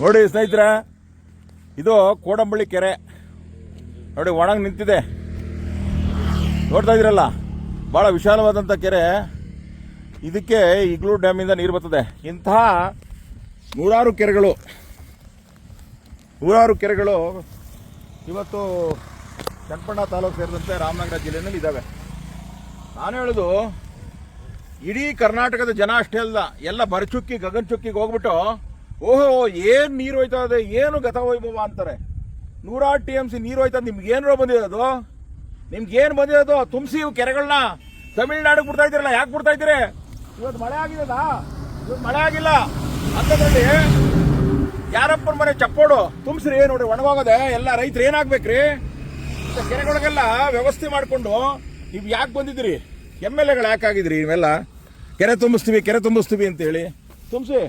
ನೋಡಿ ಸ್ನೇಹಿತರೆ, ಇದು ಕೋಡಂಬಳ್ಳಿ ಕೆರೆ ನೋಡಿ ಒಣಗಿ ನಿಂತಿದೆ. ನೋಡ್ತಾ ಇದ್ರಲ್ಲ, ಭಾಳ ವಿಶಾಲವಾದಂಥ ಕೆರೆ. ಇದಕ್ಕೆ ಇಗ್ಲೂ ಡ್ಯಾಮಿಂದ ನೀರು ಬರ್ತದೆ. ಇಂತಹ ನೂರಾರು ಕೆರೆಗಳು ಇವತ್ತು ಚನ್ನಪಟ್ಟಣ ತಾಲೂಕು ಸೇರಿದಂತೆ ರಾಮನಗರ ಜಿಲ್ಲೆಯಲ್ಲಿ ಇದ್ದಾವೆ. ನಾನು ಹೇಳೋದು, ಇಡೀ ಕರ್ನಾಟಕದ ಜನ ಅಷ್ಟೇ ಅಲ್ಲ, ಎಲ್ಲ ಬರಚುಕ್ಕಿ ಗಗನಚುಕ್ಕಿಗೆ ಹೋಗ್ಬಿಟ್ಟು ಓಹೋ ಏನು ನೀರು ಹೋಯ್ತಾ ಇದೆ, ಏನು ಗತವೈಭವ ಅಂತಾರೆ. 100 TMC ನೀರು ಹೋಯ್ತಾ, ನಿಮ್ಗೇನು ಬಂದಿರೋದು? ನಿಮ್ಗೇನು ಬಂದಿರೋದು? ತುಂಬಿಸಿ ಕೆರೆಗಳನ್ನ ತಮಿಳ್ನಾಡಿಗೆ ಬಿಡ್ತಾ ಇದ್ದೀರಲ್ಲ, ಯಾಕೆ ಬಿಡ್ತಾ ಇದ್ದೀರಿ? ಇವತ್ತು ಮಳೆ ಆಗಿದದ? ಇವತ್ತು ಮಳೆ ಆಗಿಲ್ಲ ಅಂತದ್ರಲ್ಲಿ ಯಾರಪ್ಪನ ಮನೆ ಚಪ್ಪೋಡು ತುಂಬಿಸ್ರಿ. ನೋಡಿ ಒಣಗೋಗದೆ. ಎಲ್ಲ ರೈತರು ಏನಾಗ್ಬೇಕ್ರಿ? ಕೆರೆಗಳಿಗೆಲ್ಲ ವ್ಯವಸ್ಥೆ ಮಾಡಿಕೊಂಡು ನೀವು ಯಾಕೆ ಬಂದಿದ್ದೀರಿ? MLAಗಳು ಯಾಕೆ ಆಗಿದ್ರಿ? ನೀವೆಲ್ಲ ಕೆರೆ ತುಂಬಿಸ್ತೀವಿ ಅಂತೇಳಿ ತುಂಬಿಸಿ.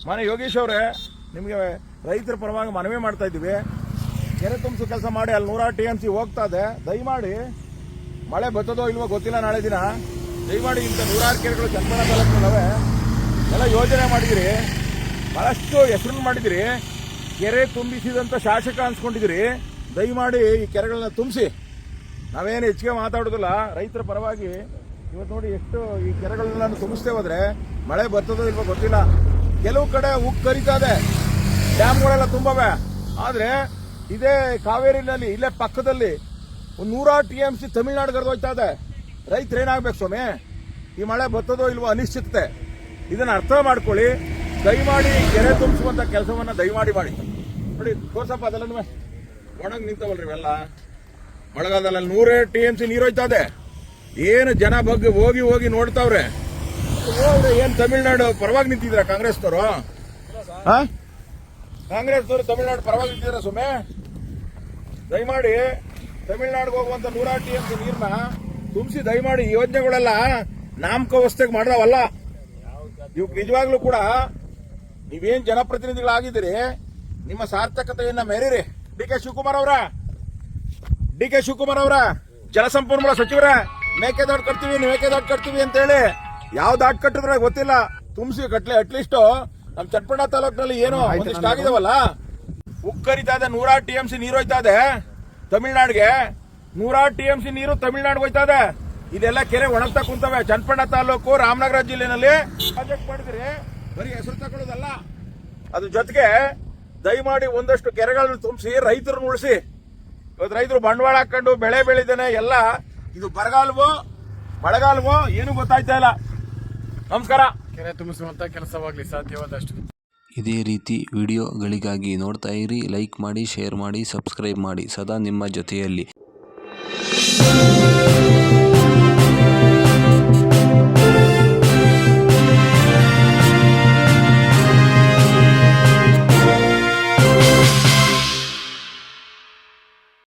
ಮನೆ ಯೋಗೇಶ್ ಅವರೇ, ನಿಮಗೆ ರೈತರ ಪರವಾಗಿ ಮನವಿ ಮಾಡ್ತಾ ಇದ್ದೀವಿ, ಕೆರೆ ತುಂಬಿಸೋ ಕೆಲಸ ಮಾಡಿ. ಅಲ್ಲಿ 100 TMC ಹೋಗ್ತಾ ಇದೆ. ದಯಮಾಡಿ, ಮಳೆ ಬರ್ತದೋ ಇಲ್ವೋ ಗೊತ್ತಿಲ್ಲ, ನಾಳೆ ದಿನ ದಯಮಾಡಿ ಇಂಥ 100 ಕೆರೆಗಳು ಚನ್ನಪಟ್ಟಣ ತಾಲೂಕಿನಲ್ಲವೆ ಎಲ್ಲ ಯೋಜನೆ ಮಾಡಿದಿರಿ, ಬಹಳಷ್ಟು ಹೆಸರನ್ನು ಮಾಡಿದಿರಿ, ಕೆರೆ ತುಂಬಿಸಿದಂಥ ಶಾಸಕ ಅನ್ಸ್ಕೊಂಡಿದ್ದೀರಿ. ದಯಮಾಡಿ ಈ ಕೆರೆಗಳನ್ನ ತುಂಬಿಸಿ. ನಾವೇನು ಹೆಚ್ಚಿಗೆ ಮಾತಾಡೋದಿಲ್ಲ, ರೈತರ ಪರವಾಗಿ. ಇವತ್ತು ನೋಡಿ ಎಷ್ಟು ಈ ಕೆರೆಗಳನ್ನ ತುಂಬಿಸ್ತೇ ಹೋದ್ರೆ ಮಳೆ ಬರ್ತದೋ ಇಲ್ವೋ ಗೊತ್ತಿಲ್ಲ. ಕೆಲವು ಕಡೆ ಉಕ್ಕು ಕರಿತಾ ಇದೆ, ಡ್ಯಾಮ್ಗಳೆಲ್ಲ ತುಂಬವೆ. ಆದರೆ ಇದೇ ಕಾವೇರಿನಲ್ಲಿ ಇಲ್ಲೇ ಪಕ್ಕದಲ್ಲಿ ಒಂದು 100 TMC ತಮಿಳ್ನಾಡು ಕರೆದೋಯ್ತಾ ಇದೆ. ರೈತರು ಏನಾಗ್ಬೇಕು ಸ್ವಾಮಿ? ಈ ಮಳೆ ಬರ್ತದೋ ಇಲ್ವೋ ಅನಿಶ್ಚಿತತೆ. ಇದನ್ನು ಅರ್ಥ ಮಾಡ್ಕೊಳ್ಳಿ. ದಯಮಾಡಿ ಕೆರೆ ತುಂಬಿಸುವಂಥ ಕೆಲಸವನ್ನು ದಯಮಾಡಿ ಮಾಡಿ. ನೋಡಿ ತೋರ್ಸಪ್ಪ, ಅದೆಲ್ಲ ಒಣಗಿ ನಿಂತವಲ್ರಿ ಇವೆಲ್ಲ. ಮಳೆಗಾಲದಲ್ಲಿ 100 TMC ನೀರು ಹೋಯ್ತಾ ಇದೆ. ಏನು ಜನ ಬಗ್ಗೆ ಹೋಗಿ ನೋಡ್ತಾವ್ರೆ. ಏನ್ ತಮಿಳ್ನಾಡು ಪರವಾಗಿ ನಿಂತಿದ್ರ ಕಾಂಗ್ರೆಸ್ನವರು? ಕಾಂಗ್ರೆಸ್ನವರು ತಮಿಳ್ನಾಡು ಪರವಾಗಿ ನಿಂತಿದ್ರ ಸುಮ್ಮನೆ? ದಯಮಾಡಿ ತಮಿಳ್ನಾಡಿಗೆ ಹೋಗುವಂತ 100 TMC ನೀರ್ನ ತುಂಬಿಸಿ. ದಯಮಾಡಿ ಈ ಯೋಜನೆಗಳೆಲ್ಲ ನಾಮಕಾವಸ್ಥೆಗೆ ಮಾಡ್ದವಲ್ಲ. ಇವ್ ನಿಜವಾಗ್ಲೂ ಕೂಡ ನೀವೇನ್ ಜನಪ್ರತಿನಿಧಿಗಳಾಗಿದ್ದೀರಿ, ನಿಮ್ಮ ಸಾರ್ಥಕತೆಯನ್ನ ಮೆರೀರಿ. ಡಿ ಕೆ ಶಿವಕುಮಾರ್ ಅವರ ಜಲಸಂಪನ್ಮೂಲ ಸಚಿವರ ಮೇಕೆದಾಟು ಕಟ್ತೀವಿ ಅಂತ ಹೇಳಿ ಯಾವ ದಾಟ್ ಕಟ್ಟಿದ್ರೆ ಗೊತ್ತಿಲ್ಲ. ತುಂಬಿಸಿ ಕಟ್ಲೆ. ಅಟ್ಲೀಸ್ಟ್ ನಮ್ ಚನ್ನಪಟ್ಟಣ ತಾಲೂಕಿನಲ್ಲಿ ಏನೋ ಒಂದಿಷ್ಟು ಆಗಿದಾವಲ್ಲ. ಉಕ್ಕರಿತಾ ಇದೆ, 100 TMC ನೀರು ಹೋಯ್ತಾ ಇದೆ ತಮಿಳ್ನಾಡಿಗೆ. 100 TMC ನೀರು ತಮಿಳ್ನಾಡಿಗೆ ಹೋಯ್ತಾ ಇದೆ. ಇದೆಲ್ಲ ಕೆರೆ ಒಣಗ್ತಾ ಕುಂತವೆ. ಚನ್ನಪಟ್ಟಣ ತಾಲೂಕು ರಾಮನಗರ ಜಿಲ್ಲೆನಲ್ಲಿ ಪ್ರಾಜೆಕ್ಟ್ ಮಾಡಿದ್ರಿ, ಬರೀ ಹೆಸರು ತಗೊಳ್ಳೋದಲ್ಲ, ಅದ್ರ ಜೊತೆಗೆ ದಯಮಾಡಿ ಒಂದಷ್ಟು ಕೆರೆಗಳನ್ನು ತುಂಬಿಸಿ ರೈತರನ್ನು ಉಳಿಸಿ. ಇವತ್ತು ರೈತರು ಬಂಡವಾಳ ಹಾಕೊಂಡು ಬೆಳೆ ಬೆಳಿದೇನೆ ಎಲ್ಲ ಇದು ಬರಗಾಲವೋ ಮಳೆಗಾಲವೋ ಏನು ಗೊತ್ತಾಯ್ತಾ ಇಲ್ಲ. ನಮಸ್ಕಾರ. ಕೆರೆ ತುಂಬಿಸುವಂತ ಕೆಲಸವಾಗಲಿ ಸಾಧ್ಯವಾದಷ್ಟು. ಇದೇ ರೀತಿ ವಿಡಿಯೋಗಳಿಗಾಗಿ ನೋಡ್ತಾ ಇರಿ. ಲೈಕ್ ಮಾಡಿ, ಶೇರ್ ಮಾಡಿ, ಸಬ್ಸ್ಕ್ರೈಬ್ ಮಾಡಿ. ಸದಾ ನಿಮ್ಮ ಜೊತೆಯಲ್ಲಿ.